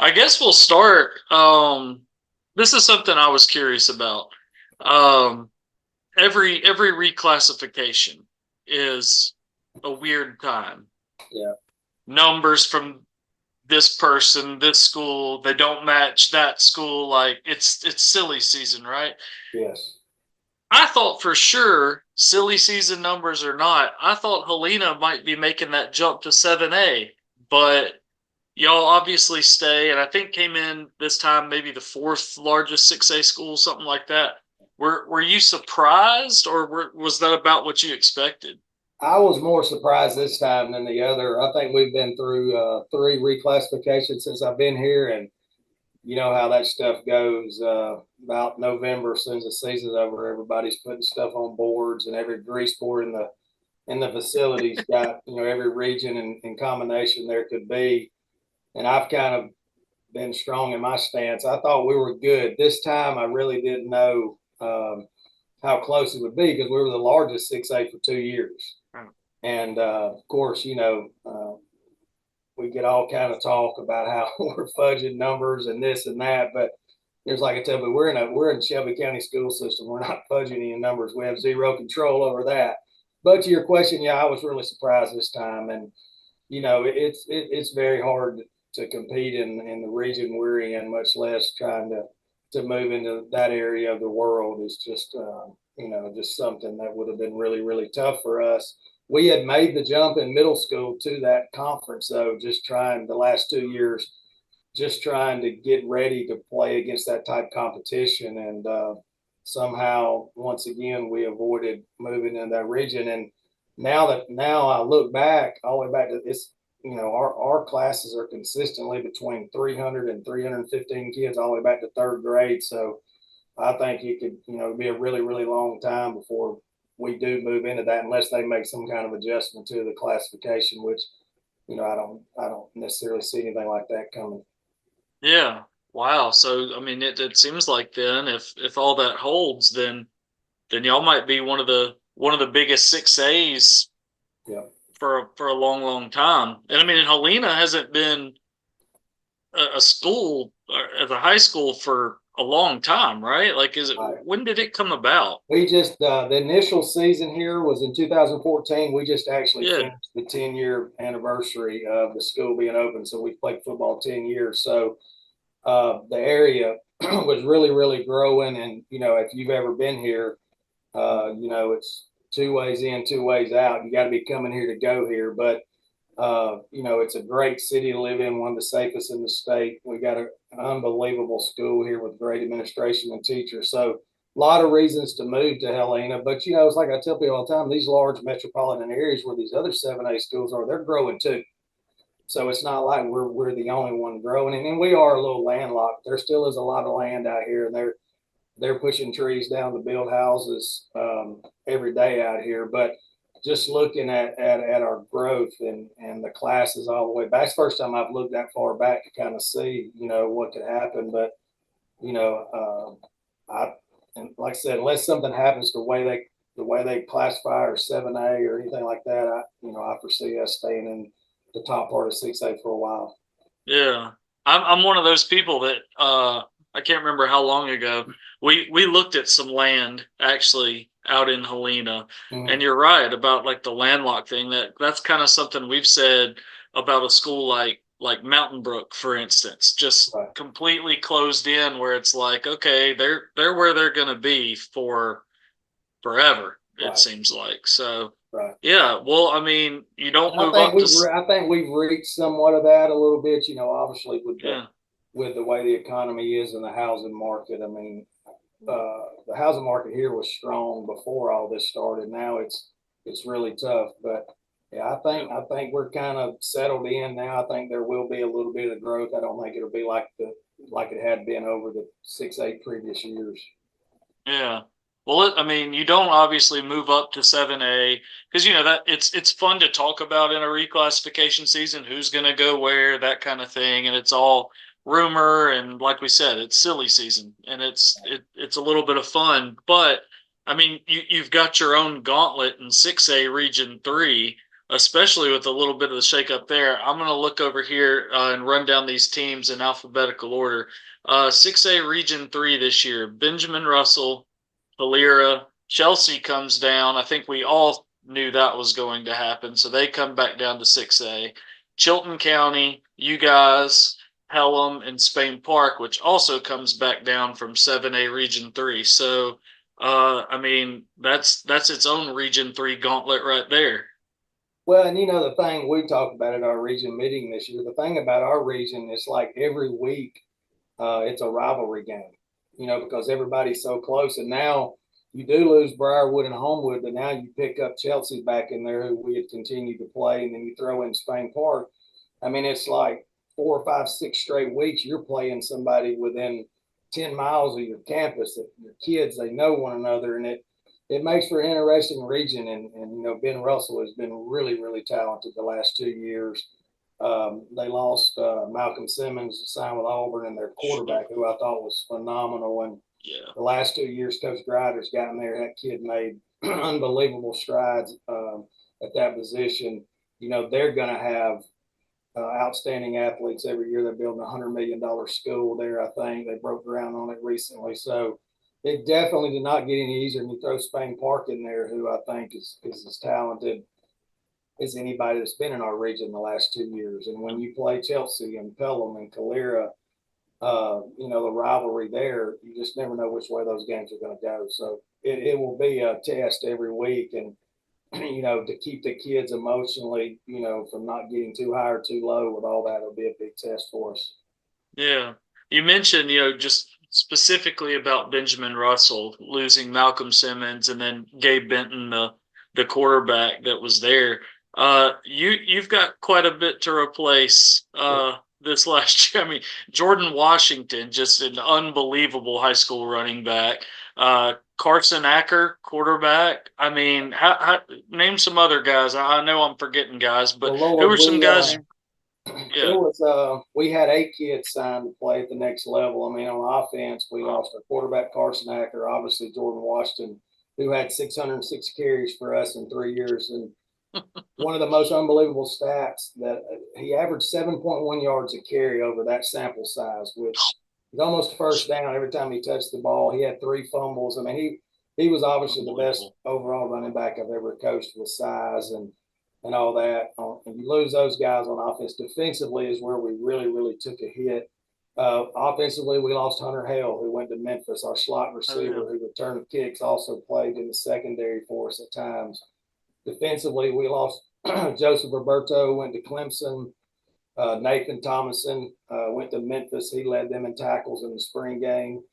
I guess we'll start. This is something I was curious about. Um, every reclassification is a weird time. Yeah. Numbers from this person, this school, they don't match that school. Like it's silly season, right? Yes. I thought for sure, silly season numbers or not, I thought Helena might be making that jump to 7A, but y'all obviously stay, and I think came in this time maybe the fourth largest 6A school, something like that. Were you surprised, or was that about what you expected? I was more surprised this time than the other. I think we've been through three reclassifications since I've been here, and you know how that stuff goes. About November, as soon as the season's over, everybody's putting stuff on boards, and every grease board in the facility's got every region and combination there could be. And I've kind of been strong in my stance. I thought we were good this time. I really didn't know how close it would be because we were the largest 6A for 2 years. Hmm. And of course, we get all kind of talk about how we're fudging numbers and this and that, but there's like I tell you, we're in Shelby County school system. We're not fudging any numbers. We have zero control over that. But to your question, yeah, I was really surprised this time, and it's very hard to compete in the region we're in, much less trying to move into that area of the world is just just something that would have been really really tough for us. We had made the jump in middle school to that conference, though, just trying the last 2 years, just trying to get ready to play against that type of competition. And somehow, once again, we avoided moving in that region. And now I look back all the way back to this, our classes are consistently between 300 and 315 kids all the way back to third grade. So I think it could, be a really, really long time before we do move into that unless they make some kind of adjustment to the classification, which, I don't necessarily see anything like that coming. Yeah. Wow. So I mean, it seems like then if all that holds, then y'all might be one of the biggest 6As Yeah. for a long, long time. And I mean, and Helena hasn't been a school as a high school for a long time, right? Like, is it Right. when did it come about? We just the initial season here was in 2014. We just actually Yeah. finished the 10-year anniversary of the school being open. So we played football 10 years. So the area was really, really growing. And if you've ever been here, it's two ways in, two ways out. You got to be coming here to go here. But it's a great city to live in, one of the safest in the state. We got an unbelievable school here with great administration and teachers. So a lot of reasons to move to Helena. But it's like I tell people all the time, these large metropolitan areas where these other 7A schools are, they're growing too. So it's not like we're the only one growing. And we are a little landlocked. There still is a lot of land out here, and they're pushing trees down to build houses every day out here. But just looking at our growth and the classes all the way back, it's the first time I've looked that far back to kind of see, what could happen. But, I, and like I said, unless something happens the way they classify or 7A or anything like that, I foresee us staying in the top part of 6A for a while. Yeah. I'm one of those people that I can't remember how long ago we looked at some land actually out in Helena, Mm-hmm. and you're right about like the landlocked thing. That's kind of something we've said about a school like Mountain Brook, for instance, just Right, completely closed in, where it's like, okay, they're where they're gonna be for forever, it right, seems like. So right. yeah, well, I mean, you don't And I move think up to we've reached somewhat of that a little bit. Obviously yeah. with the way the economy is in the housing market. I mean, the housing market here was strong before all this started. Now it's really tough. But yeah, Yeah. I think we're kind of settled in now. I think there will be a little bit of growth. I don't think it'll be like it had been over the 6, 8 previous years. Yeah. Well, I mean, you don't obviously move up to 7A because you know that it's fun to talk about in a reclassification season, who's going to go where, that kind of thing, and it's all rumor, and like we said, it's silly season, and it's a little bit of fun. But I mean, you've got your own gauntlet in 6A Region 3, especially with a little bit of the shakeup there. I'm going to look over here and run down these teams in alphabetical order. 6A Region 3 this year: Benjamin Russell, Valera, Chelsea comes down. I think we all knew that was going to happen, so they come back down to 6A. Chilton County, you guys, Pelham, and Spain Park, which also comes back down from 7A Region 3. So, I mean, that's its own Region 3 gauntlet right there. Well, and the thing we talked about at our region meeting this year, the thing about our region is like every week, it's a rivalry game, because everybody's so close. And now you do lose Briarwood and Homewood, but now you pick up Chelsea back in there, who we had continued to play, and then you throw in Spain Park. I mean, it's like 4, 5, 6 straight weeks you're playing somebody within 10 miles of your campus. That your kids, they know one another, and it makes for an interesting region. And Ben Russell has been really, really talented the last 2 years. They lost Malcolm Simmons to sign with Auburn, and their quarterback, who I thought was phenomenal. And Yeah. the last 2 years, Coach Grider's gotten there. That kid made unbelievable strides at that position. They're going to have outstanding athletes every year. They're building $100 million school there. I think they broke ground on it recently. So it definitely did not get any easier. And you throw Spain Park in there, who I think is as talented as anybody that's been in our region the last 2 years. And when you play Chelsea and Pelham and Calera, the rivalry there, you just never know which way those games are going to go. So it will be a test every week. And to keep the kids emotionally, from not getting too high or too low with all that, will be a big test for us. Yeah. You mentioned, just specifically about Benjamin Russell losing Malcolm Simmons and then Gabe Benton, the quarterback that was there. You've got quite a bit to replace this last year. I mean, Jordan Washington, just an unbelievable high school running back. Carson Acker, quarterback. I mean, name some other guys. I know I'm forgetting guys, but Well, Lord, who are some guys? it Yeah. was we had 8 kids signed to play at the next level. I mean, on offense, we lost our quarterback Carson Acker, obviously Jordan Washington, who had 606 carries for us in 3 years, and one of the most unbelievable stats that he averaged 7.1 yards a carry over that sample size, which is almost first down every time he touched the ball. He had 3 fumbles. I mean, he was obviously the best overall running back I've ever coached with size and all that. And you lose those guys on offense. Defensively is where we really, really took a hit. Offensively, we lost Hunter Hale, who went to Memphis. Our slot receiver, who returned kicks, also played in the secondary for us at times. Defensively, we lost Joseph Roberto, went to Clemson. Nathan Thomason went to Memphis. He led them in tackles in the spring game.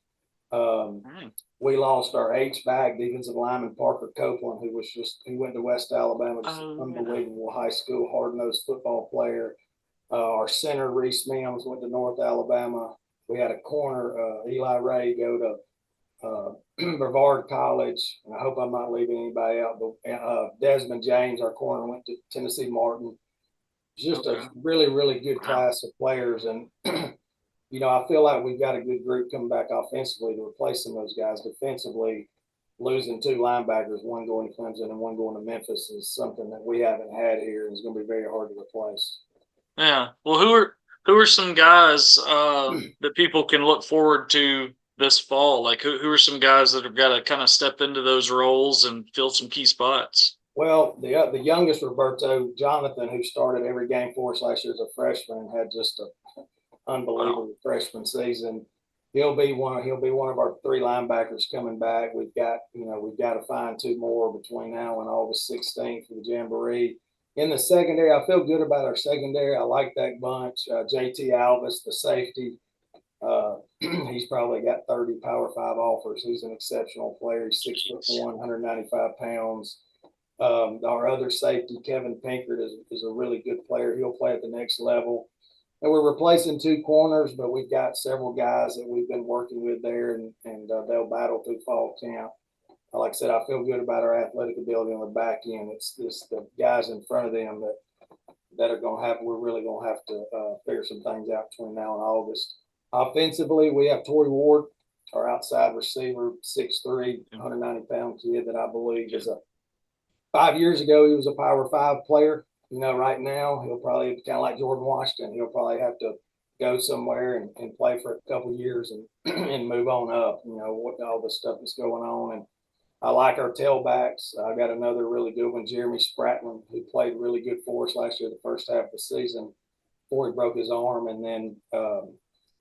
We lost our H-back defensive lineman, Parker Copeland, he went to West Alabama, just an unbelievable high school, hard-nosed football player. Our center, Reese Mims, went to North Alabama. We had a corner, Eli Ray, go to Brevard College, and I hope I'm not leaving anybody out. But Desmond James, our corner, went to Tennessee Martin. Just a really, really good class of players. And, I feel like we've got a good group coming back offensively to replace some of those guys. Defensively, losing 2 linebackers, one going to Clemson and one going to Memphis, is something that we haven't had here, and it's going to be very hard to replace. Yeah. Well, who are some guys that people can look forward to this fall? Like who are some guys that have got to kind of step into those roles and fill some key spots? Well, the youngest, Roberto Jonathan, who started every game for us last year as a freshman, had just an unbelievable freshman season. He'll be one of our 3 linebackers coming back. We've got to find 2 more between now and August 16th for the Jamboree. In the secondary, I feel good about our secondary. I like that bunch. JT Alvis, the safety, he's probably got 30 Power 5 offers. He's an exceptional player. He's 6'1", 195 pounds. Our other safety, Kevin Pinkert, is a really good player. He'll play at the next level. And we're replacing 2 corners, but we've got several guys that we've been working with there, and they'll battle through fall camp. Like I said, I feel good about our athletic ability on the back end. It's the guys in front of them that are going to have. We're really going to have to figure some things out between now and August. Offensively, we have Torrey Ward, our outside receiver, 6'3", 190-pound kid that I believe is 5 years ago, he was a Power 5 player. right now he'll probably kind of like Jordan Washington. He'll probably have to go somewhere and play for a couple of years and and move on up. What all the stuff that's going on. And I like our tailbacks. I got another really good one, Jeremy Spratman, who played really good for us last year, the first half of the season before he broke his arm. And then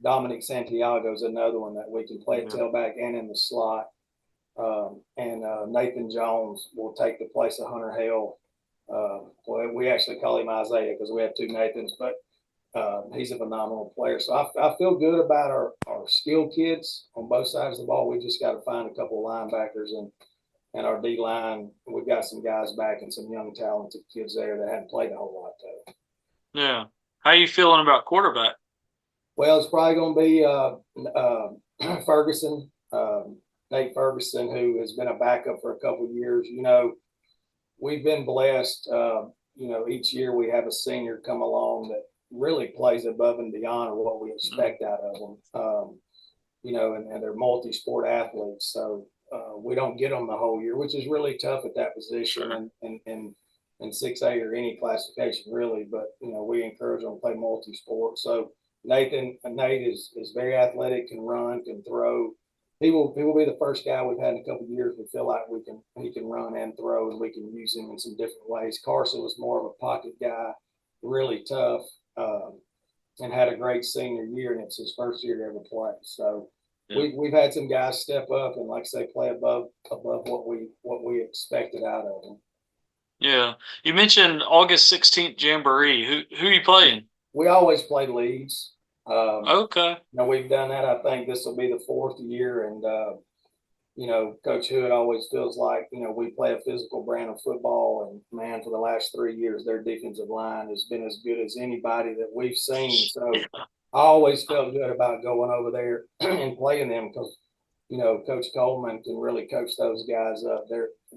Dominic Santiago is another one that we can play at tailback and in the slot. And Nathan Jones will take the place of Hunter Hale. Well, we actually call him Isaiah because we have two Nathans, but he's a phenomenal player. So I feel good about our skill kids on both sides of the ball. We just got to find a couple of linebackers and our D line. We've got some guys back and some young talented kids there that haven't played a whole lot though. Yeah. How you feeling about quarterback? Well, it's probably going to be Ferguson, Nate Ferguson, who has been a backup for a couple of years. We've been blessed. Each year we have a senior come along that really plays above and beyond what we expect out of them. And they're multi-sport athletes, so we don't get them the whole year, which is really tough at that position in 6A or any classification really. But we encourage them to play multi-sport. So Nate is very athletic, can run, can throw. He will be the first guy we've had in a couple of years. We feel like he can run and throw, and we can use him in some different ways. Carson was more of a pocket guy, really tough, and had a great senior year, and it's his first year to ever play. So we've had some guys step up and, like I say, play above what we expected out of them. Yeah, you mentioned August 16th Jamboree. Who are you playing? We always play leads. Okay. We've done that. I think this will be the fourth year, and Coach Hood always feels like we play a physical brand of football, and man, for the last 3 years, their defensive line has been as good as anybody that we've seen. So I always felt good about going over there and playing them because Coach Coleman can really coach those guys up.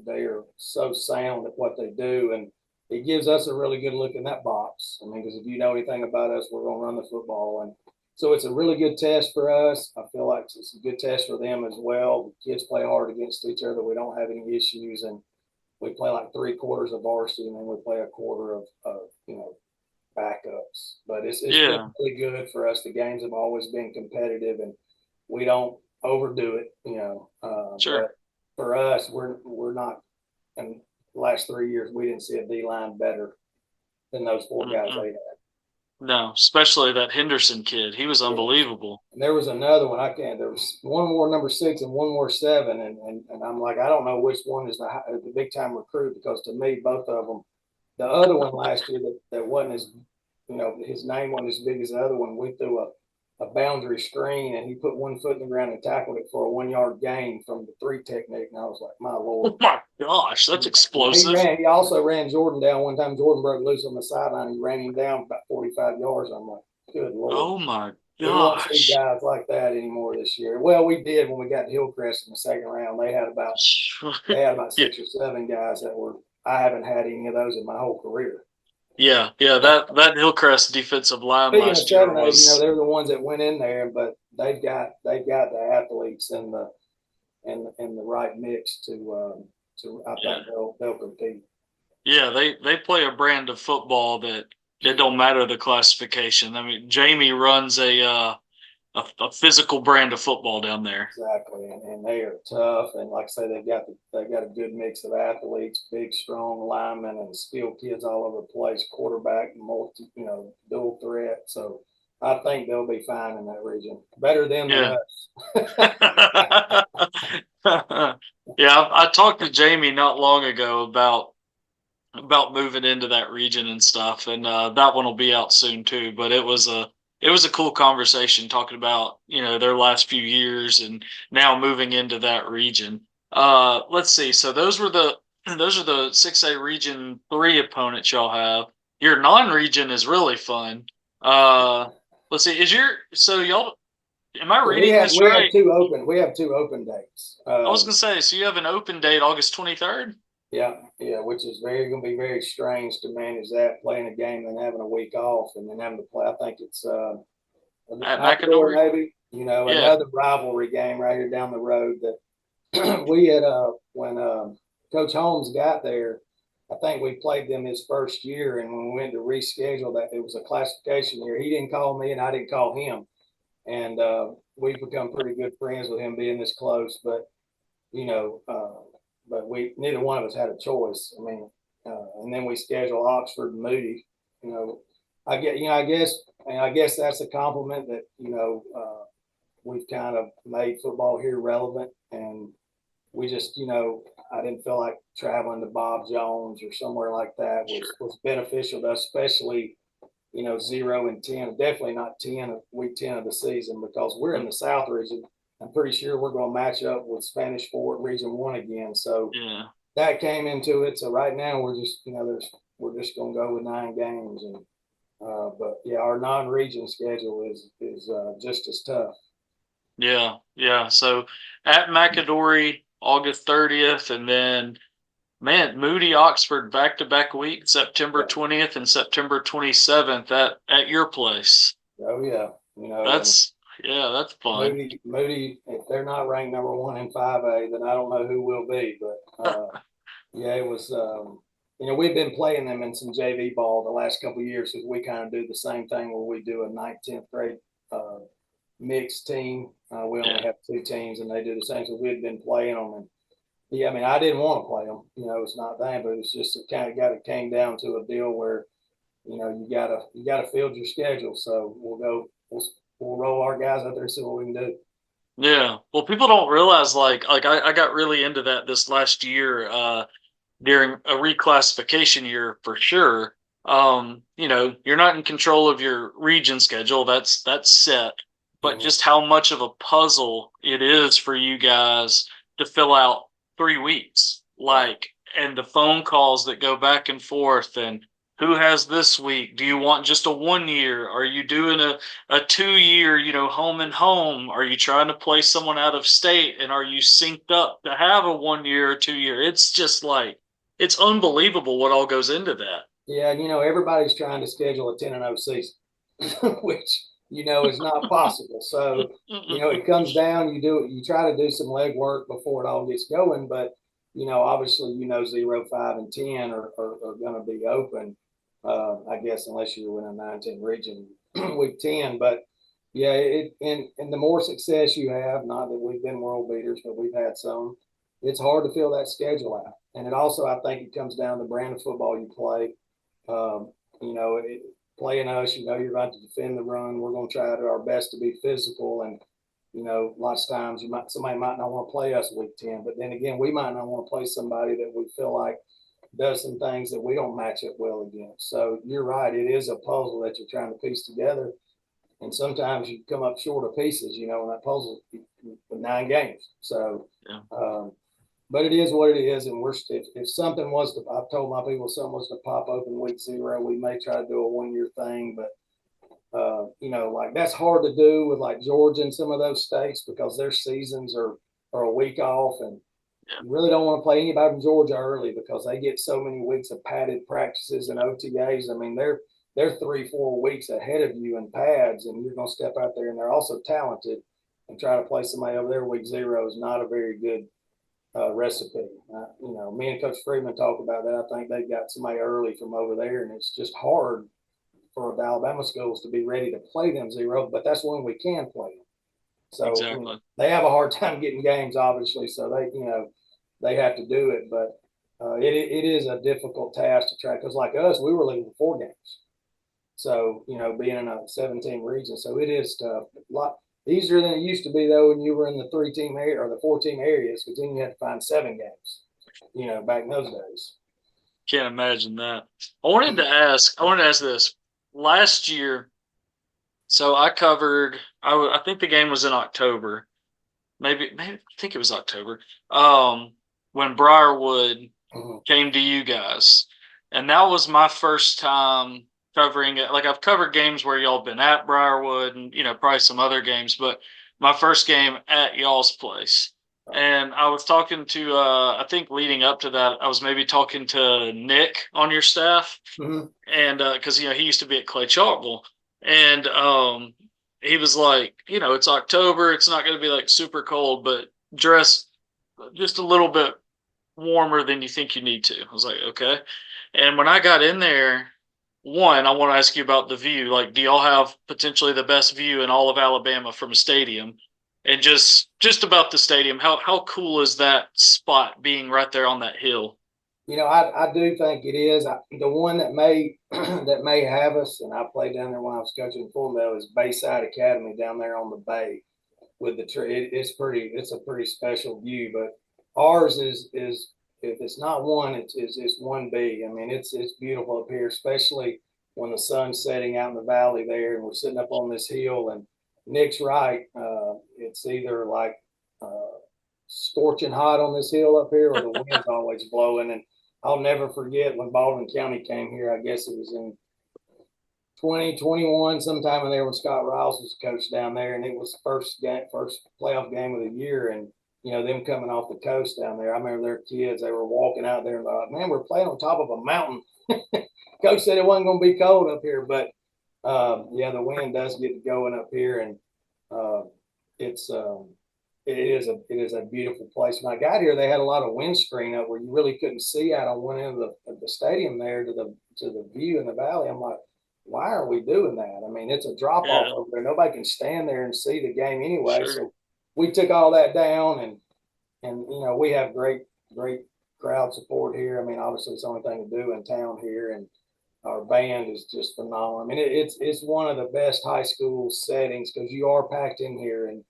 They are so sound at what they do, and it gives us a really good look in that box. I mean, because if you know anything about us, we're going to run the football. And so it's a really good test for us. I feel like it's a good test for them as well. The kids play hard against each other. We don't have any issues. And we play like 3/4 of varsity, and then we play a quarter of backups. But it's been really good for us. The games have always been competitive, and we don't overdo it, Sure. But for us, we're not – and the last 3 years, we didn't see a D line better than those four guys they had. No, especially that Henderson kid. He was unbelievable. And there was another one. There was one more number 6 and one more 7. And I'm like, I don't know which one is the big time recruit, because to me, both of them, the other one last year that wasn't as, his name wasn't as big as the other one. We threw a boundary screen, and he put 1 foot in the ground and tackled it for a 1-yard gain from the 3 technique. And I was like, my Lord. Oh my gosh, that's explosive. He also ran Jordan down one time. Jordan broke loose on the sideline. He ran him down about 45 yards. I'm like, good Lord. Oh my gosh. We don't see guys like that anymore this year. Well, we did when we got to Hillcrest in the second round. They had about 6 or 7 guys that were – I haven't had any of those in my whole career. Yeah, that Hillcrest defensive line last year was. They're the ones that went in there, but they've got the athletes and the right mix to I think they'll compete. Yeah, they play a brand of football that it don't matter the classification. I mean, Jamie runs a physical brand of football down there. Exactly, and they are tough. And like I say, they've got a good mix of athletes, big, strong linemen, and skilled kids all over the place. Quarterback, dual threat. So I think they'll be fine in that region. Better than us. Yeah, I talked to Jamie not long ago about moving into that region and stuff, and that one will be out soon too. But it was a cool conversation talking about their last few years and now moving into that region. Let's see. So those are the 6A Region 3 opponents y'all have. Your non-region is really fun. Let's see. Y'all? Am I reading this right? We have two open dates. I was gonna say. So you have an open date August 23rd. Yeah, which is going to be very strange to manage that, playing a game and having a week off and then having to play. I think it's at McAdory, maybe. Another rivalry game right here down the road that we had when Coach Holmes got there. I think we played them his first year, and when we went to reschedule that, it was a classification year. He didn't call me, and I didn't call him, and we've become pretty good friends with him being this close. But you know, but we neither one of us had a choice. I mean, and then we scheduled Oxford and Moody. You know, I guess that's a compliment that we've kind of made football here relevant, and we just I didn't feel like traveling to Bob Jones or somewhere like that was beneficial to us, especially 0 and 10. Definitely not 10 week 10 of the season because we're in the South region. I'm pretty sure we're going to match up with Spanish Fort Region 1 again. So Yeah. that came into it. So right now we're just we're just going to go with 9 games, and but yeah, our non-region schedule is just as tough. Yeah. Yeah. So at McAdory, August 30th, and then man, Moody Oxford back to back week, September 20th and September 27th at your place. Oh yeah, That's that's fun. Moody, if they're not ranked number 1 in 5A, then I don't know who will be. But yeah, it was. We've been playing them in some JV ball the last couple of years because we kind of do the same thing where we do a 9th, 10th grade mixed team. We only Yeah. have 2 teams, and they do the same. So we'd been playing them, and yeah, I mean, I didn't want to play them. It's not that, but it's just it came down to a deal where you gotta field your schedule. So we'll roll our guys out there and see what we can do. Yeah. Well, people don't realize like I got really into that this last year during a reclassification year for sure. You're not in control of your region schedule. That's set. But Mm-hmm. just how much of a puzzle it is for you guys to fill out 3 weeks. Right. Like, and the phone calls that go back and forth, and who has this week? Do you want just a 1 year? Are you doing a 2 year, home and home? Are you trying to play someone out of state, and are you synced up to have a 1 year or 2 year? It's just like it's unbelievable what all goes into that. Yeah, and everybody's trying to schedule a 10-0 season, which is not possible. So it comes down. You try to do some legwork before it all gets going, but obviously 0, 5, and 10 are going to be open. I guess unless you're in a 9-10 region week 10, but yeah, and the more success you have, not that we've been world beaters, but we've had some. It's hard to fill that schedule out, and it also I think it comes down to the brand of football you play. Um, Playing us, you're going to defend the run. We're going to try to our best to be physical, and lots of times somebody might not want to play us week 10, but then again, we might not want to play somebody that we feel like does some things that we don't match up well against. So you're right, it is a puzzle that you're trying to piece together, and sometimes you come up short of pieces, in that puzzle with 9 games. So. Yeah. But it is what it is, and if something was to, I've told my people, if something was to pop open week 0, we may try to do a 1-year thing, but like that's hard to do with like Georgia and some of those states because their seasons are a week off, and you really don't want to play anybody from Georgia early because they get so many weeks of padded practices and OTAs. I mean, they're 3-4 weeks ahead of you in pads, and you're going to step out there, and they're also talented, and try to play somebody over there week 0 is not a very good recipe. Me and Coach Freeman talk about that. I think they've got somebody early from over there, and it's just hard for the Alabama schools to be ready to play them 0, but that's when we can play them. So Exactly. they have a hard time getting games, obviously, so they have to do it, but it is a difficult task to try because like us, we were leaving 4 games. So, being in a 17 region, so it is tough. A lot easier than it used to be though when you were in the 3-team area or the 4-team areas, because then you had to find 7 games, back in those days. Can't imagine that. I wanted to ask this. Last year, so I covered I think the game was in October. Maybe I think it was October. When Briarwood Mhm. came to you guys. And that was my first time covering it. Like I've covered games where y'all been at Briarwood and probably some other games, but my first game at y'all's place. And I was talking to I think leading up to that, I was maybe talking to Nick on your staff. Mhm. And because he used to be at Clay Chalkville. And he was like, it's October, it's not gonna be like super cold, but dress just a little bit warmer than you think you need to. I was like, okay. And when I got in there, one, I want to ask you about the view. Like, do y'all have potentially the best view in all of Alabama from a stadium? And just about the stadium, how cool is that spot being right there on that hill? I do think it is. The one that may that may have us, and I played down there when I was coaching full metal, is Bayside Academy down there on the bay with the tree. It's a pretty special view. But ours is if it's not one, it's one B. I mean, it's beautiful up here, especially when the sun's setting out in the valley there, and we're sitting up on this hill. And Nick's right. It's either like scorching hot on this hill up here, or the wind's always blowing. And I'll never forget when Baldwin County came here. I guess it was in 2021, sometime in there when Scott Riles was coach down there, and it was first playoff game of the year, and them coming off the coast down there. I remember their kids; they were walking out there and thought, "Man, we're playing on top of a mountain." Coach said it wasn't going to be cold up here, but yeah, the wind does get going up here, and uh, it's it is a beautiful place. When I got here, they had a lot of windscreen up where you really couldn't see out on one end of the stadium there to the view in the valley. I'm like, why are we doing that? I mean, it's a drop off Yeah, over there. Nobody can stand there and see the game anyway. sure. So we took all that down, and we have great crowd support here. I mean, obviously it's the only thing to do in town here, and our band is just phenomenal. I mean, it's one of the best high school settings because you are packed in here, and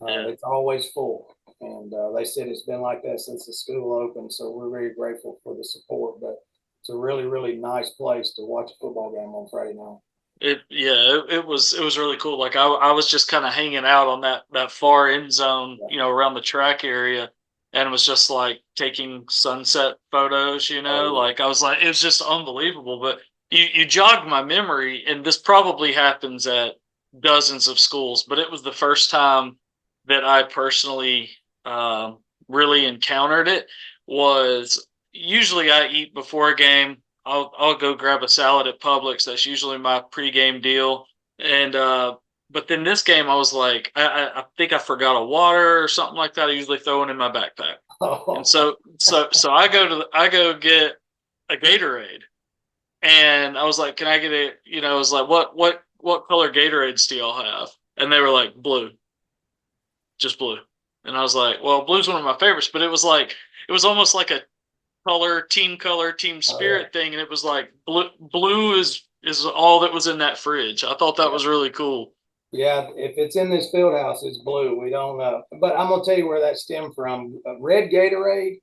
Yeah. it's always full. And they said it's been like that since the school opened. So we're very grateful for the support. But it's a really, really nice place to watch a football game on Friday night. It was really cool. Like I was just kind of hanging out on that far end zone, Yeah. around the track area, and it was just like taking sunset photos. Oh, Like I was like, it was just unbelievable. But you jogged my memory, and this probably happens at dozens of schools, but it was the first time that I personally really encountered it. Was usually I eat before a game. I'll go grab a salad at Publix. That's usually my pregame deal. And but then this game, I was like, I think I forgot a water or something like that. I usually throw it in my backpack, and oh, so I go get a Gatorade, and I was like, can I get a I was like, what color Gatorades do y'all have? And they were like, blue, just blue. And I was like, well, blue's one of my favorites, but it was almost like a color, team oh yeah. spirit thing, and it was like blue is all that was in that fridge. I thought that Yeah. was really cool. Yeah, if it's in this field house, it's blue. We don't know. But I'm gonna tell you where that stemmed from. A red Gatorade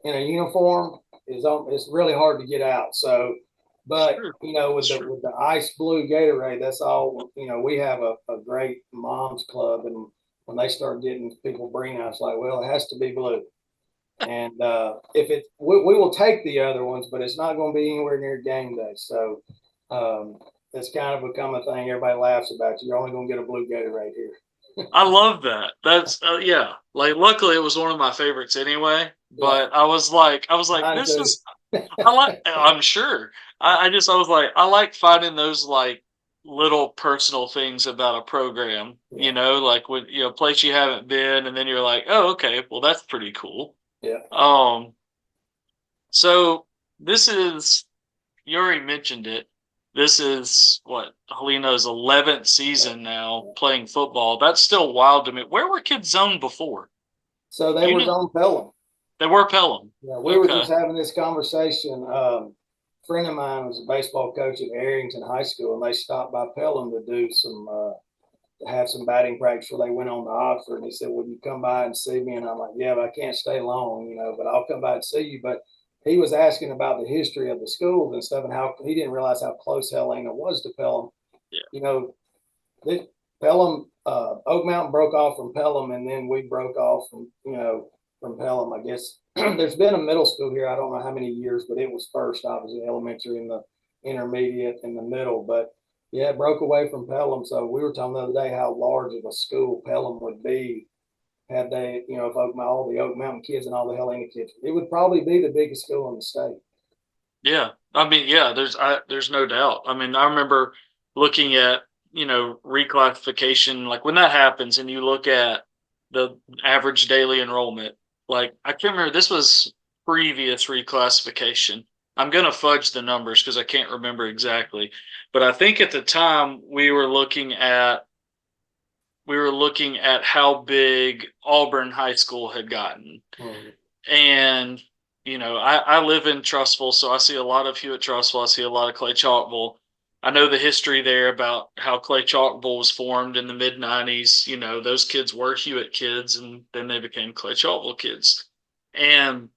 in a uniform it's really hard to get out. So, but Sure, with that's the true. ice blue Gatorade, that's all. We have a great moms club, and when they start getting people bring us, like, well, it has to be blue. And if we will take the other ones, but it's not going to be anywhere near game day. So um, it's kind of become a thing. Everybody laughs about you. You're only going to get a blue Gatorade here. I love that. That's yeah. Like luckily, it was one of my favorites anyway. Yeah, But I was like, mine this too. is. I like. I'm sure. I was like, I like finding those like little personal things about a program. Yeah, Like when place you haven't been, and then you're like, oh, okay, well that's pretty cool. yeah. Um, so this is you already mentioned it. This is what Helena's 11th season now Yeah. playing football. That's still wild to me. Where were kids zoned before? So they Do you were know? on Pelham. They were Pelham. Yeah, we were Okay, just having this conversation. A friend of mine was a baseball coach at Arrington High School, and they stopped by Pelham to do some to have some batting practice before they went on to Oxford. And he said, "Would you come by and see me?" And I'm like, "Yeah, but I can't stay long, but I'll come by and see you." But he was asking about the history of the schools and stuff, and how he didn't realize how close Helena was to Pelham. yeah, You know, Pelham, Oak Mountain broke off from Pelham, and then we broke off from Pelham. I guess there's been a middle school here. I don't know how many years, but it was first, obviously, elementary and the intermediate and the middle. But yeah, it broke away from Pelham. So we were talking the other day how large of a school Pelham would be had they, if all the Oak Mountain kids and all the Helena kids. It would probably be the biggest school in the state. yeah. I mean, yeah. There's no doubt. I mean, I remember looking at reclassification, like when that happens, and you look at the average daily enrollment. Like I can't remember. This was previous reclassification. I'm going to fudge the numbers because I can't remember exactly, but I think at the time we were looking at how big Auburn High School had gotten. Mhm. And, I live in Trussville, so I see a lot of Hewitt Trussville. I see a lot of Clay Chalkville. I know the history there about how Clay Chalkville was formed in the mid 90s. Those kids were Hewitt kids, and then they became Clay Chalkville kids. And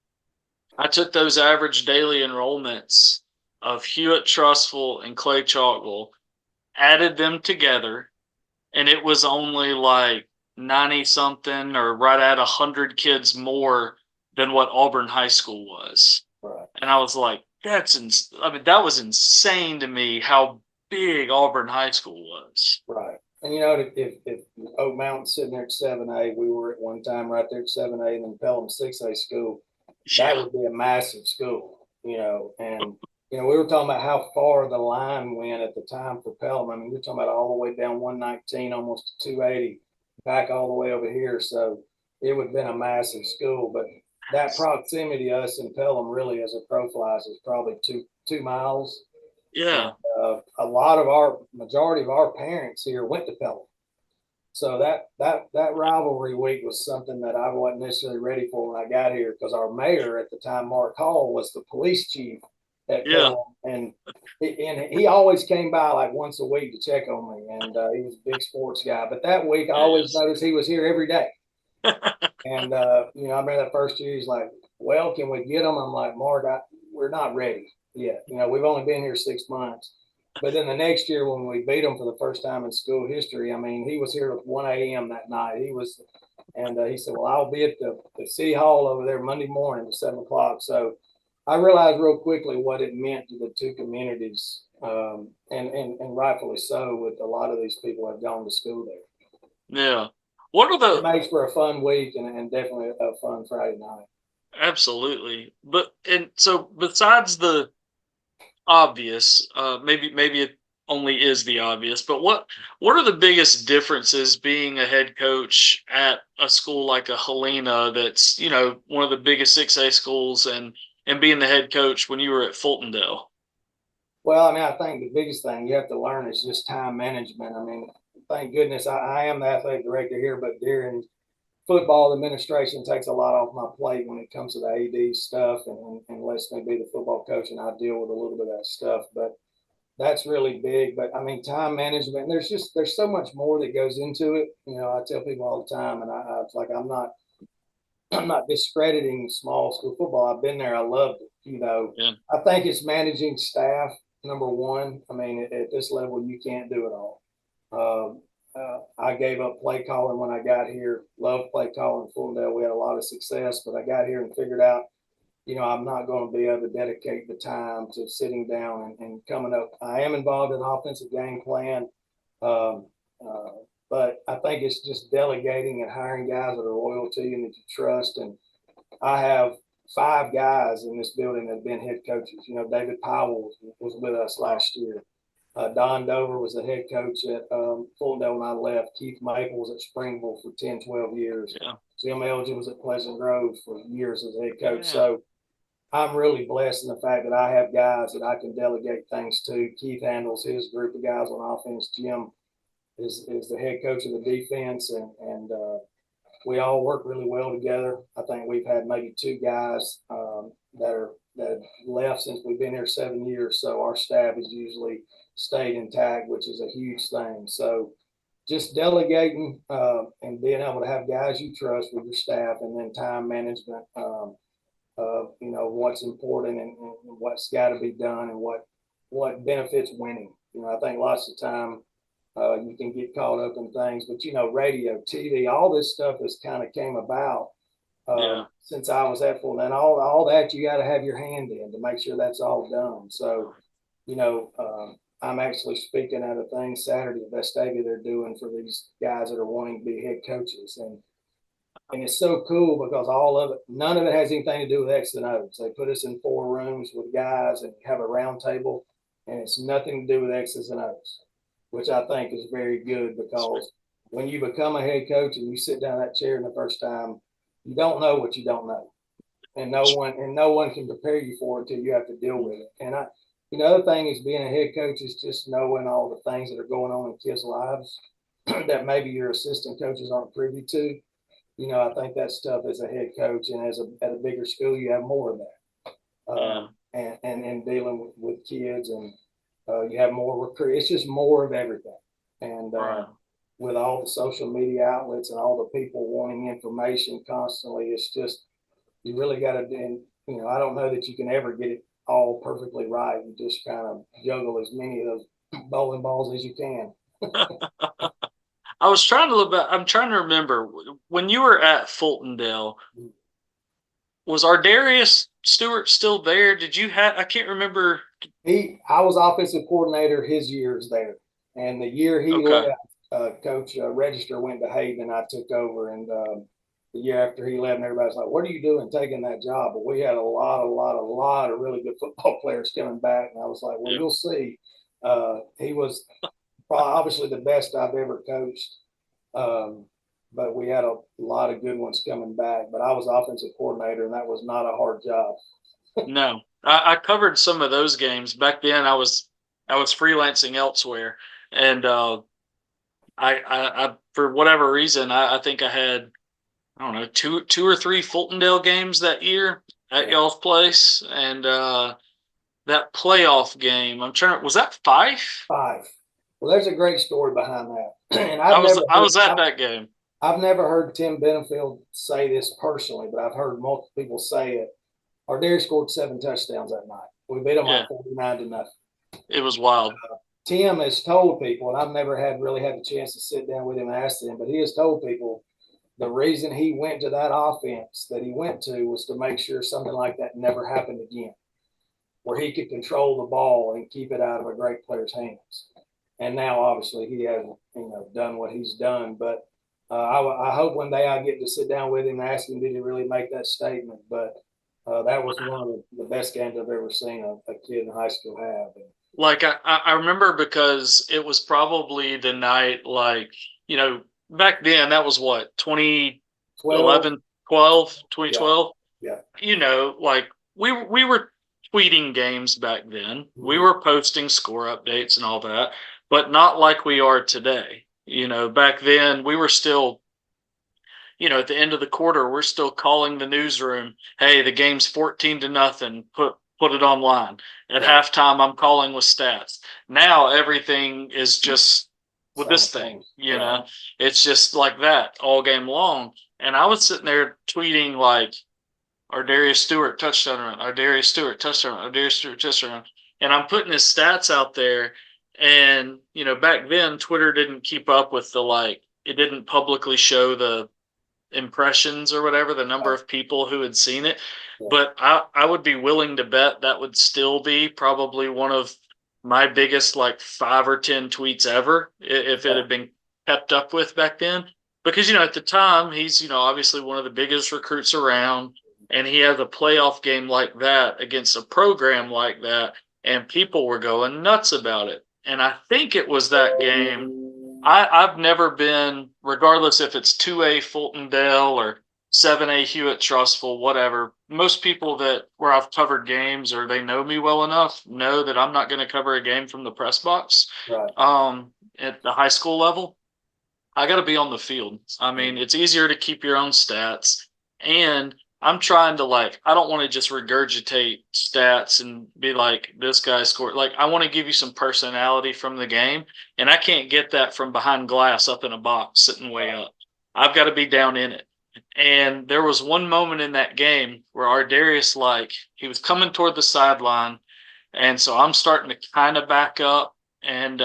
I took those average daily enrollments of Hewitt Trussville and Clay Chalkville, added them together, and it was only like 90 something or right at 100 kids more than what Auburn High School was. Right. And I was like, that was insane to me how big Auburn High School was. Right. And if Oak Mountain's sitting there at 7A, we were at one time right there at 7A, and then Pelham 6A school, that Yeah. would be a massive school, and we were talking about how far the line went at the time for Pelham. I mean, we're talking about all the way down 119, almost to 280, back all the way over here. So it would have been a massive school. But that proximity to us in Pelham really, as a pro flies, is probably 2 miles. And Yeah. a lot of our majority of our parents here went to Pelham. So that rivalry week was something that I wasn't necessarily ready for when I got here, because our mayor at the time, Mark Hall, was the police chief at Yeah. Pelham, and he always came by like once a week to check on me, and he was a big sports guy. But that week, I always Yes. noticed he was here every day. And I remember that first year, he's like, "Well, can we get him?" I'm like, "Mark, we're not ready yet. We've only been here 6 months." But then the next year, when we beat him for the first time in school history, I mean, he was here at 1 a.m. that night. And he said, "Well, I'll be at the city hall over there Monday morning at 7 o'clock." So I realized real quickly what it meant to the two communities, and rightfully so. With a lot of these people have gone to school there, Yeah. What are it the makes for a fun week, and definitely a fun Friday night. Absolutely. But and so besides the obvious, maybe it only is the obvious, but what are the biggest differences being a head coach at a school like a Helena that's, one of the biggest 6A schools, and being the head coach when you were at Fultondale? Well, I mean, I think the biggest thing you have to learn is just time management. I mean, thank goodness I am the athletic director here, but during football administration takes a lot off my plate when it comes to the AD stuff, and lets me be the football coach, and I deal with a little bit of that stuff. But that's really big. But I mean, time management. There's so much more that goes into it. I tell people all the time, and it's like I'm not discrediting small school football. I've been there. I loved it. Yeah. I think it's managing staff, number one. I mean, at this level, you can't do it all. I gave up play calling when I got here. Loved play calling in Fultondale. We had a lot of success, but I got here and figured out, I'm not going to be able to dedicate the time to sitting down and coming up. I am involved in offensive game plan, um, uh, but I think it's just delegating and hiring guys that are loyal to you and that you trust. And I have 5 guys in this building that have been head coaches. David Powell was with us last year. Don Dover was the head coach at Fultondale when I left. Keith Maple was at Springville for 10, 12 years. Yeah. Jim Elgin was at Pleasant Grove for years as a head coach. Yeah. So I'm really blessed in the fact that I have guys that I can delegate things to. Keith handles his group of guys on offense. Jim is the head coach of the defense, and we all work really well together. I think we've had maybe 2 guys that have left since we've been here 7 years. So our staff has usually stayed intact, which is a huge thing. So just delegating and being able to have guys you trust with your staff, and then time management of what's important, and what's got to be done, and what benefits winning. I think lots of time you can get caught up in things, but radio, TV, all this stuff has kind of came about Yeah. since I was at Fulton, and all that you got to have your hand in to make sure that's all done. So, I'm actually speaking at a thing Saturday at Vestavia they're doing for these guys that are wanting to be head coaches, and it's so cool because none of it has anything to do with X and O's. They put us in 4 rooms with guys and have a round table, and it's nothing to do with X's and O's, which I think is very good, because when you become a head coach and you sit down in that chair in the first time, you don't know what you don't know. and no one can prepare you for it until you have to deal with it. And the other thing is being a head coach is just knowing all the things that are going on in kids' lives that maybe your assistant coaches aren't privy to. I think that stuff as a head coach and at a bigger school, you have more of that. Yeah. And dealing with kids and you have more recruit. It's just more of everything. And Right. with all the social media outlets and all the people wanting information constantly, it's just you really got to. And I don't know that you can ever get it all perfectly right. You just kind of juggle as many of those bowling balls as you can. I was trying to look back. I'm trying to remember when you were at Fultondale. Was Ardarius Stewart still there? Did you have? I can't remember. I was offensive coordinator his years there, and the year he Okay. left, Coach Register went to Hayden. I took over, and the year after he left, and everybody's like, "What are you doing taking that job?" But we had a lot of really good football players coming back, and I was like, "Well, Yeah. you'll see." He was probably obviously the best I've ever coached, um, but we had a lot of good ones coming back. But I was offensive coordinator, and that was not a hard job. No, I covered some of those games back then. I was freelancing elsewhere, and I for whatever reason I think I had I don't know two or three Fultondale games that year at Yeah, y'all's place, and that playoff game. I'm trying. Was that Fife? 5. Well, there's a great story behind that, and I was at that game. I've never heard Tim Benefield say this personally, but I've heard multiple people say it. Our Dairy scored 7 touchdowns that night. We beat them Yeah, like 49-0. it was wild. Tim has told people, and I've never really had the chance to sit down with him and ask them, but he has told people the reason he went to that offense that he went to was to make sure something like that never happened again, where he could control the ball and keep it out of a great player's hands. And now, obviously, he hasn't, done what he's done. But I hope one day I get to sit down with him and ask him, did he really make that statement? But that was one of the best games I've ever seen a kid in high school have. And Like I remember because it was probably the night like back then that was what 12, 2011, 12, yeah, 2012. yeah, Like we were tweeting games back then. We mm-hmm, were posting score updates and all that, but not like we are today. Back then we were still at the end of the quarter, we're still calling the newsroom, hey, the game's 14-0, put it online. At right, halftime, I'm calling with stats. Now everything is just with this thing, simultaneous, right, it's just like that all game long. And I was sitting there tweeting like, our Darius Stewart touchdown run, our Darius Stewart touchdown run, our Darius Stewart touchdown run. And I'm putting his stats out there. And, back then, Twitter didn't keep up with it didn't publicly show the impressions or whatever, the number right, of people who had seen it. yeah, But I would be willing to bet that would still be probably one of my biggest like 5 or 10 tweets ever if it yeah, had been kept up with back then. Because at the time he's obviously one of the biggest recruits around, and he has a playoff game like that against a program like that, and people were going nuts about it. And I think it was that game I've never been, regardless if it's 2A Fultondale or 7A Hewitt Trustful, whatever. Most people that where I've covered games or they know me well enough know that I'm not going to cover a game from the press box. right, At the high school level, I got to be on the field. I mean, it's easier to keep your own stats. And I'm trying to I don't want to just regurgitate stats and be like, this guy scored. Like, I want to give you some personality from the game. And I can't get that from behind glass up in a box sitting way right, up. I've got to be down in it. And there was one moment in that game where our Darius, he was coming toward the sideline. And so I'm starting to kind of back up. And,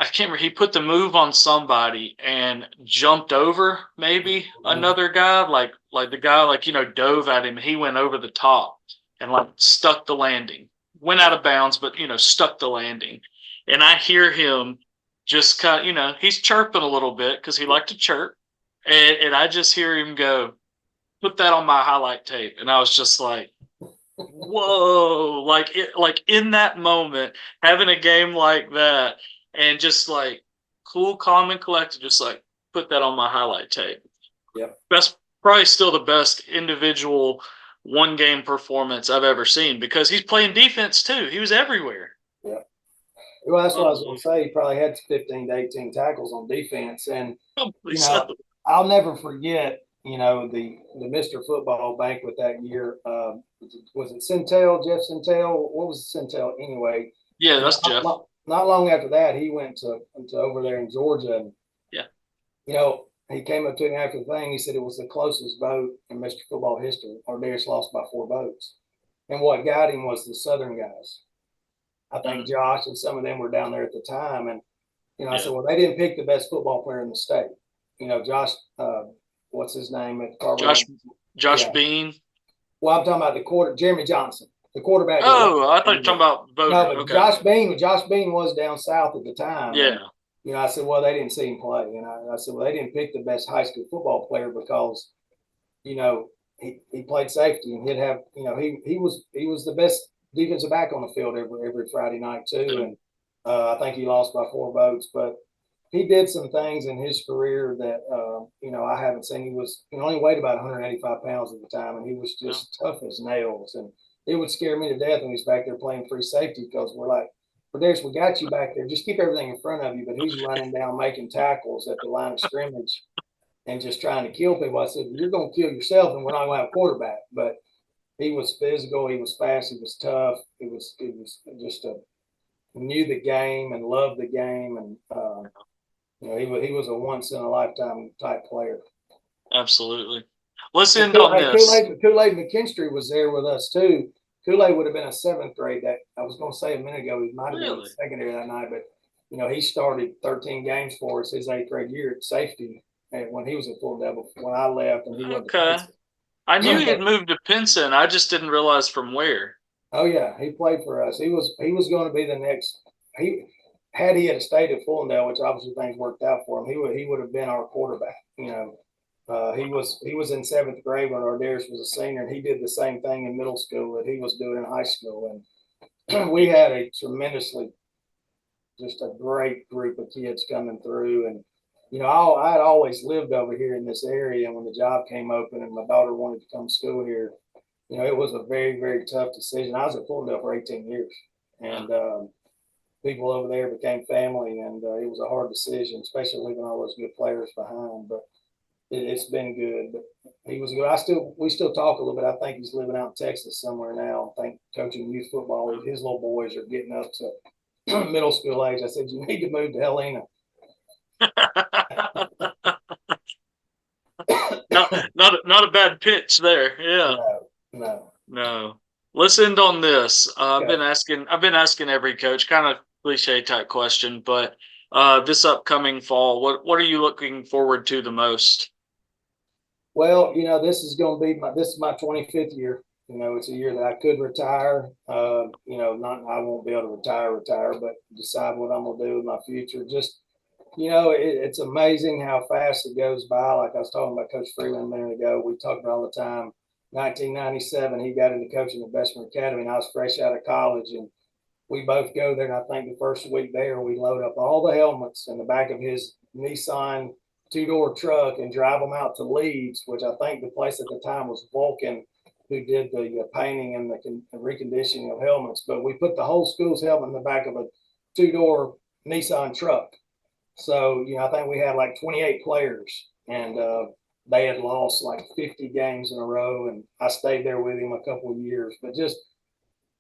I can't remember. He put the move on somebody and jumped over maybe mm-hmm, another guy, like the guy dove at him. He went over the top and stuck the landing. Went out right, of bounds, but stuck the landing. And I hear him just he's chirping a little bit because he yeah, liked to chirp, and I just hear him go, "Put that on my highlight tape," and I was just like, whoa, like in that moment having a game like that and just cool, calm, and collected, just put that on my highlight tape. yep, best probably still the best individual one game performance I've ever seen because he's playing defense too. He was everywhere. Yeah. Well, that's what I was going Oh, to say. He probably had 15 to 18 tackles on defense. And, probably you so. know, I'll never forget, the Mr. Football banquet that year. Was it Centel, Jeff Centel? What was Centel anyway? Yeah, You know, that's Jeff. not long after that, he went to over there in Georgia. And, Yeah. he came up to me after the thing. He said it was the closest vote in Mr. Football history. Arderis lost by 4 votes. And what got him was the Southern guys. I think Mm, Josh and some of them were down there at the time. And, I yeah. said, well, they didn't pick the best football player in the state. Josh, what's his name at Josh Carbondale? Josh Yeah. Bean. Well, I'm talking about Jeremy Johnson, the quarterback. Oh, I thought you were talking about No, voting. but Okay. Josh Bean was down south at the time. And, Yeah. I said, well, they didn't see him play. And I said, well, they didn't pick the best high school football player because, he played safety and he'd have, he was the best defensive back on the field every Friday night too. And I think he lost by 4 votes, but he did some things in his career that I haven't seen. He only weighed about 185 pounds at the time, and he was Yeah. just tough as nails. And it would scare me to death when he's back there playing free safety because we're like, "Well, Darius, we got you back there. Just keep everything in front of you." But he's running down, making tackles at the line of scrimmage, and just trying to kill people. I said, "You're going to kill yourself, and we're not going to have a quarterback." But he was physical. He was fast. He was tough. He was just knew the game and loved the game, and he was a once in a lifetime type player. Absolutely. Let's And end on this. Kool-Aid McKinstry was there with us too. Kool-Aid would have been a 7th grade. That I was going to say a minute ago. He might have been in Really? secondary that night, but he started 13 games for us his 8th grade year at safety, and when he was at Full Devil when I left, and he went to Okay. Pittsburgh. I knew he had But moved to Pinson. I just didn't realize from where. oh yeah, he played for us. He was going to be the next. He had stayed at Fulldale, which obviously things worked out for him. He would have been our quarterback. He was in 7th grade when Arderis was a senior, and he did the same thing in middle school that he was doing in high school. And we had a just a great group of kids coming through. And I had always lived over here in this area, and when the job came open and my daughter wanted to come to school here, it was a very, very tough decision. I was at Fulldale for 18 years, and people over there became family, and it was a hard decision, especially leaving all those good players behind. But it's been good. But he was good. We still talk a little bit. I think he's living out in Texas somewhere now. I think coaching youth football. His little boys are getting up to middle school age. I said, you need to move to Helena. Not a bad pitch there. Yeah. No, no. No. Let's end on this. Okay. I've been asking every coach, kind of cliche type question, but this upcoming fall, what are you looking forward to the most? Well, this is my 25th year. It's a year that I could retire. Not I won't be able to retire, but decide what I'm gonna do with my future. Just it's amazing how fast it goes by. Like I was talking about Coach Freeland a minute ago. We talk about all the time. 1997, he got into coaching at Bessemer Academy, and I was fresh out of college. And we both go there. And I think the first week there, we load up all the helmets in the back of his Nissan 2-door truck and drive them out to Leeds, which I think the place at the time was Vulcan, who did the painting and the reconditioning of helmets. But we put the whole school's helmet in the back of a 2-door Nissan truck. So, I think we had like 28 players, and they had lost like 50 games in a row. And I stayed there with him a couple of years. But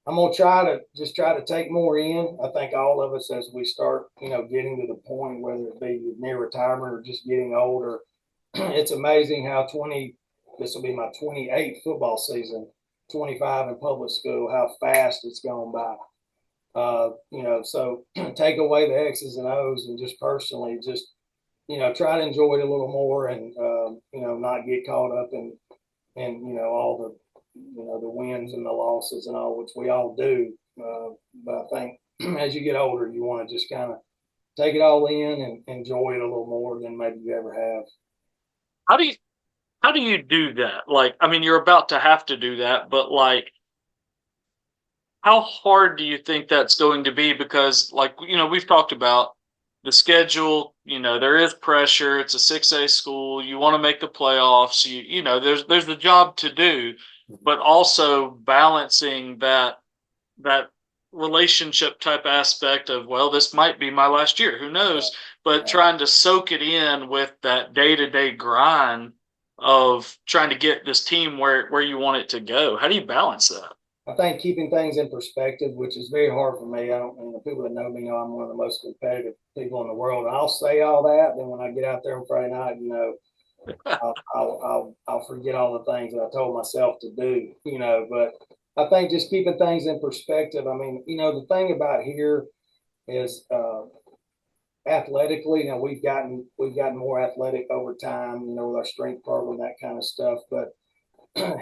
I'm gonna try to take more in. I think all of us, as we start, getting to the point, whether it be near retirement or just getting older, it's amazing how this will be my 28th football season, 25 in public school, how fast it's gone by. So take away the X's and O's and just personally, try to enjoy it a little more, and not get caught up in all the wins and the losses and all, which we all do. But I think as you get older, you want to just kind of take it all in and enjoy it a little more than maybe you ever have. How do you how do you do that? Like, I mean, you're about to have to do that, but like, how hard do you think that's going to be? Because, like, we've talked about the schedule, there is pressure. It's a 6A school. You want to make the playoffs. There's the job to do, but also balancing that relationship type aspect of, well, this might be my last year, who knows, but trying to soak it in with that day-to-day grind of trying to get this team where you want it to go. How do you balance that? I think keeping things in perspective, which is very hard for me. I don't, the people that know me know I'm one of the most competitive people in the world. And I'll say all that, then when I get out there on Friday night, I'll forget all the things that I told myself to do. But I think just keeping things in perspective. I mean, the thing about here is athletically. Now we've gotten more athletic over time. With our strength program, that kind of stuff. But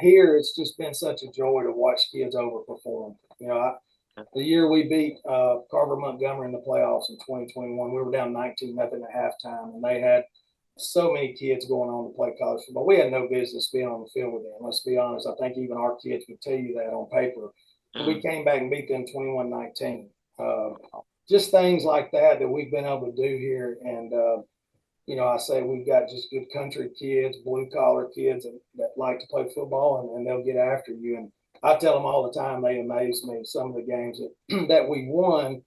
here it's just been such a joy to watch kids overperform. The year we beat Carver Montgomery in the playoffs in 2021, we were down 19-0 at halftime, and they had so many kids going on to play college football. We had no business being on the field with them. Let's be honest. I think even our kids would tell you that on paper. And we came back and beat them 21-19. Just things like that we've been able to do here. And, I say we've got just good country kids, blue collar kids that like to play football, and they'll get after you. And I tell them all the time, they amaze me. Some of the games that we won,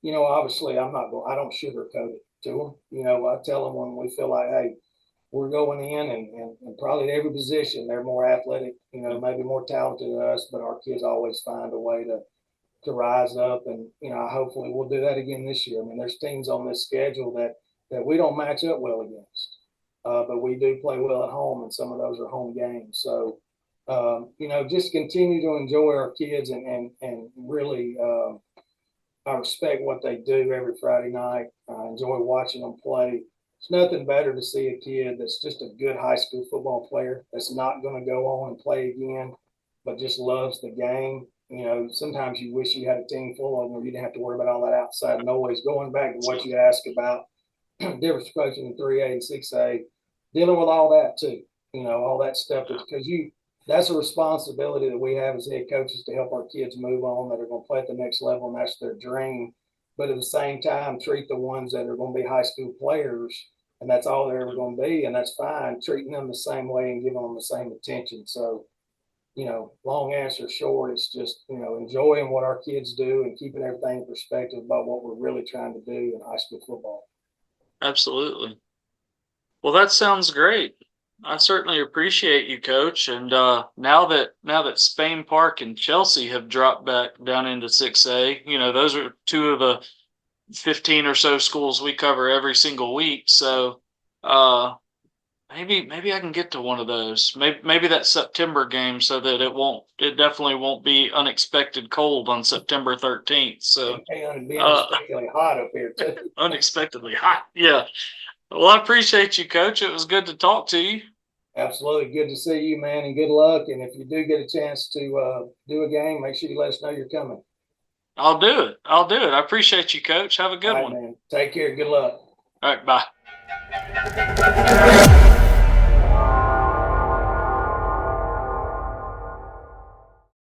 obviously I don't sugarcoat it to them. I tell them when we feel like, hey, we're going in and probably at every position, they're more athletic, maybe more talented than us, but our kids always find a way to rise up. And, hopefully we'll do that again this year. I mean, there's teams on this schedule that we don't match up well against, but we do play well at home, and some of those are home games. So, just continue to enjoy our kids and really, I respect what they do every Friday night. I enjoy watching them play. It's nothing better to see a kid that's just a good high school football player that's not going to go on and play again, but just loves the game. Sometimes you wish you had a team full of them where you didn't have to worry about all that outside noise. Going back to what you asked about difference coaching in 3A and 6A, dealing with all that too, all that stuff, because that's a responsibility that we have as head coaches to help our kids move on that are going to play at the next level, and that's their dream. But at the same time, treat the ones that are going to be high school players, and that's all they're ever going to be, and that's fine, treating them the same way and giving them the same attention. So, long answer short, it's just, enjoying what our kids do and keeping everything in perspective about what we're really trying to do in high school football. Absolutely. Well, that sounds great. I certainly appreciate you, Coach. And now that Spain Park and Chelsea have dropped back down into 6A, those are two of the 15 or so schools we cover every single week. So maybe I can get to one of those. Maybe that September game, so that it definitely won't be unexpected cold on September 13th. So Be unexpectedly hot up here too. Unexpectedly hot. Yeah. Well, I appreciate you, Coach. It was good to talk to you. Absolutely. Good to see you, man, and good luck. And if you do get a chance to do a game, make sure you let us know you're coming. I'll do it. I appreciate you, Coach. Have a good All right, one. Man. Take care. Good luck. All right. Bye.